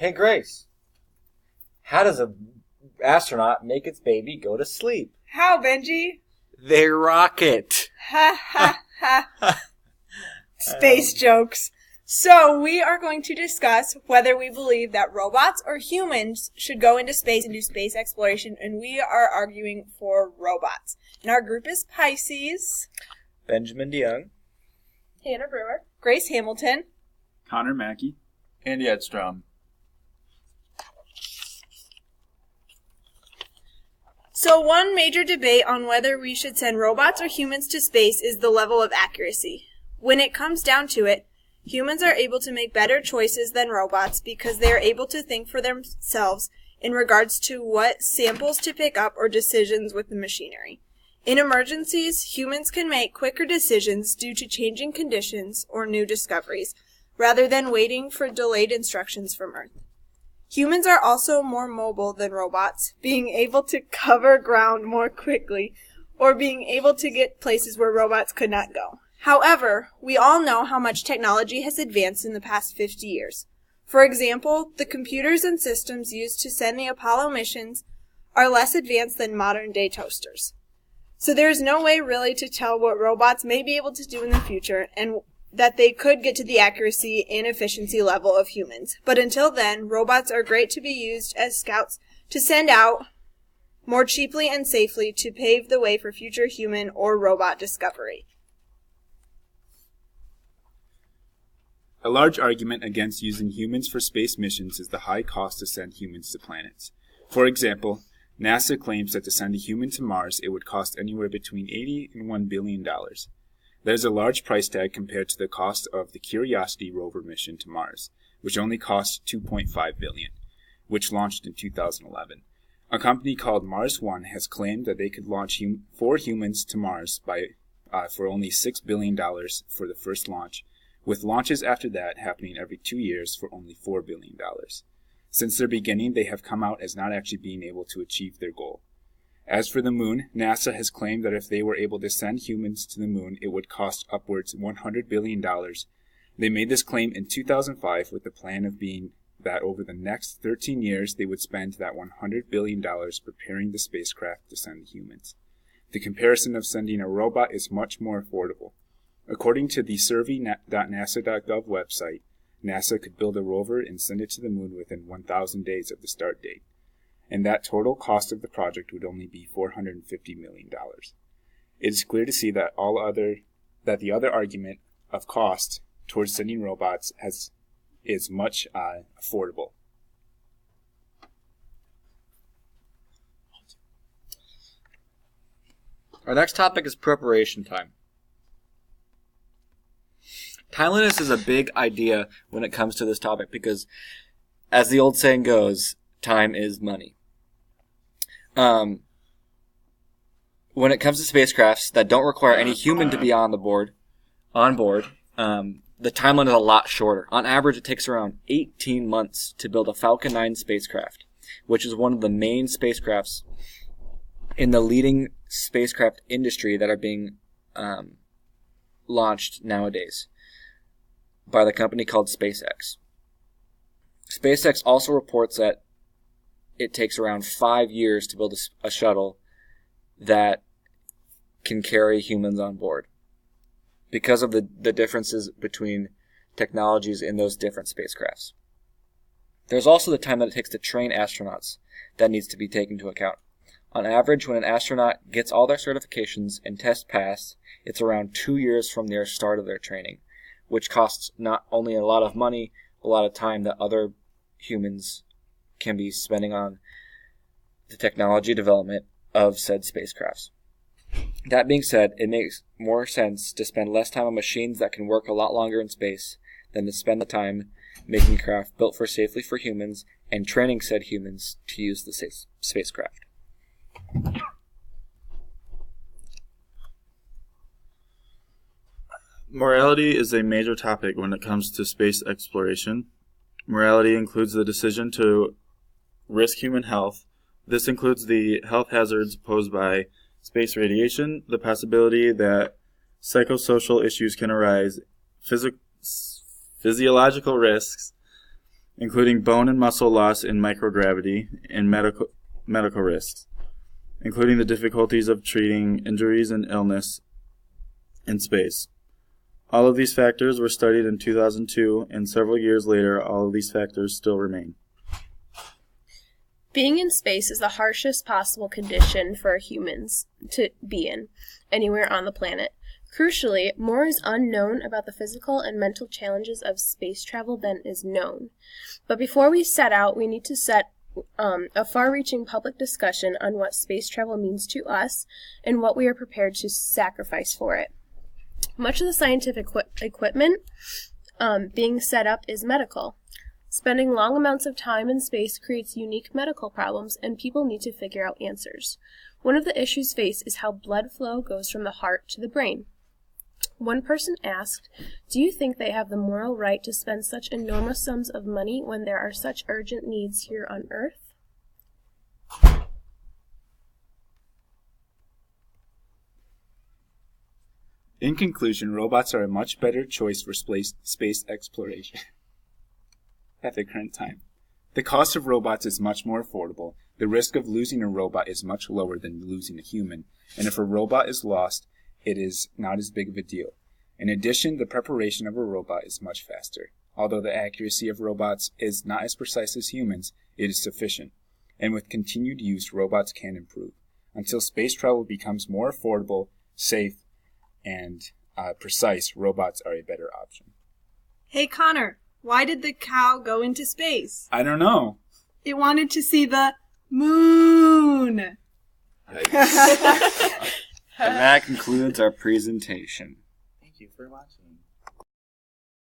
Hey, Grace. How does an astronaut make its baby go to sleep? How, Benji? They rocket. Ha ha ha. Space jokes. So, we are going to discuss whether we believe that robots or humans should go into space and do space exploration, and we are arguing for robots. And our group is Pisces, Benjamin DeYoung, Hannah Brewer, Grace Hamilton, Connor Mackey, Andy Edstrom. So one major debate on whether we should send robots or humans to space is the level of accuracy. When it comes down to it, humans are able to make better choices than robots because they are able to think for themselves in regards to what samples to pick up or decisions with the machinery. In emergencies, humans can make quicker decisions due to changing conditions or new discoveries, rather than waiting for delayed instructions from Earth. Humans are also more mobile than robots, being able to cover ground more quickly, or being able to get places where robots could not go. However, we all know how much technology has advanced in the past 50 years. For example, the computers and systems used to send the Apollo missions are less advanced than modern-day toasters. So there is no way really to tell what robots may be able to do in the future, and that they could get to the accuracy and efficiency level of humans. But until then, robots are great to be used as scouts to send out more cheaply and safely to pave the way for future human or robot discovery. A large argument against using humans for space missions is the high cost to send humans to planets. For example, NASA claims that to send a human to Mars, it would cost anywhere between $80 and $1 billion. That is a large price tag compared to the cost of the Curiosity rover mission to Mars, which only cost $2.5 billion, which launched in 2011. A company called Mars One has claimed that they could launch 4 humans to Mars for only $6 billion for the first launch, with launches after that happening every 2 years for only $4 billion. Since their beginning, they have come out as not actually being able to achieve their goal. As for the moon, NASA has claimed that if they were able to send humans to the moon, it would cost upwards $100 billion. They made this claim in 2005 with the plan of being that over the next 13 years, they would spend that $100 billion preparing the spacecraft to send humans. The comparison of sending a robot is much more affordable. According to the survey.nasa.gov website, NASA could build a rover and send it to the moon within 1,000 days of the start date, and that total cost of the project would only be $450 million. It is clear to see that the other argument of cost towards sending robots is much affordable. Our next topic is preparation time. Timeliness is a big idea when it comes to this topic because, as the old saying goes, time is money. When it comes to spacecrafts that don't require any human to be on board, the timeline is a lot shorter. On average, it takes around 18 months to build a Falcon 9 spacecraft, which is one of the main spacecrafts in the leading spacecraft industry that are being launched nowadays by the company called SpaceX. SpaceX also reports that it takes around 5 years to build a shuttle that can carry humans on board because of the differences between technologies in those different spacecrafts. There's also the time that it takes to train astronauts that needs to be taken into account. On average, when an astronaut gets all their certifications and tests passed, it's around 2 years from their start of their training, which costs not only a lot of money, a lot of time that other humans can be spending on the technology development of said spacecrafts. That being said, it makes more sense to spend less time on machines that can work a lot longer in space than to spend the time making craft built safely for humans and training said humans to use the spacecraft. Morality is a major topic when it comes to space exploration. Morality includes the decision to risk human health. This includes the health hazards posed by space radiation, the possibility that psychosocial issues can arise, physiological risks, including bone and muscle loss in microgravity and medical risks, including the difficulties of treating injuries and illness in space. All of these factors were studied in 2002, and several years later, all of these factors still remain. Being in space is the harshest possible condition for humans to be in, anywhere on the planet. Crucially, more is unknown about the physical and mental challenges of space travel than is known. But before we set out, we need to set a far-reaching public discussion on what space travel means to us and what we are prepared to sacrifice for it. Much of the scientific equipment being set up is medical. Spending long amounts of time in space creates unique medical problems, and people need to figure out answers. One of the issues faced is how blood flow goes from the heart to the brain. One person asked, "Do you think they have the moral right to spend such enormous sums of money when there are such urgent needs here on Earth?" In conclusion, robots are a much better choice for space exploration at the current time. The cost of robots is much more affordable, the risk of losing a robot is much lower than losing a human, and if a robot is lost, it is not as big of a deal. In addition, the preparation of a robot is much faster. Although the accuracy of robots is not as precise as humans, it is sufficient, and with continued use, robots can improve. Until space travel becomes more affordable, safe, and precise, robots are a better option. Hey, Connor, why did the cow go into space? I don't know. It wanted to see the moon. And that concludes our presentation. Thank you for watching.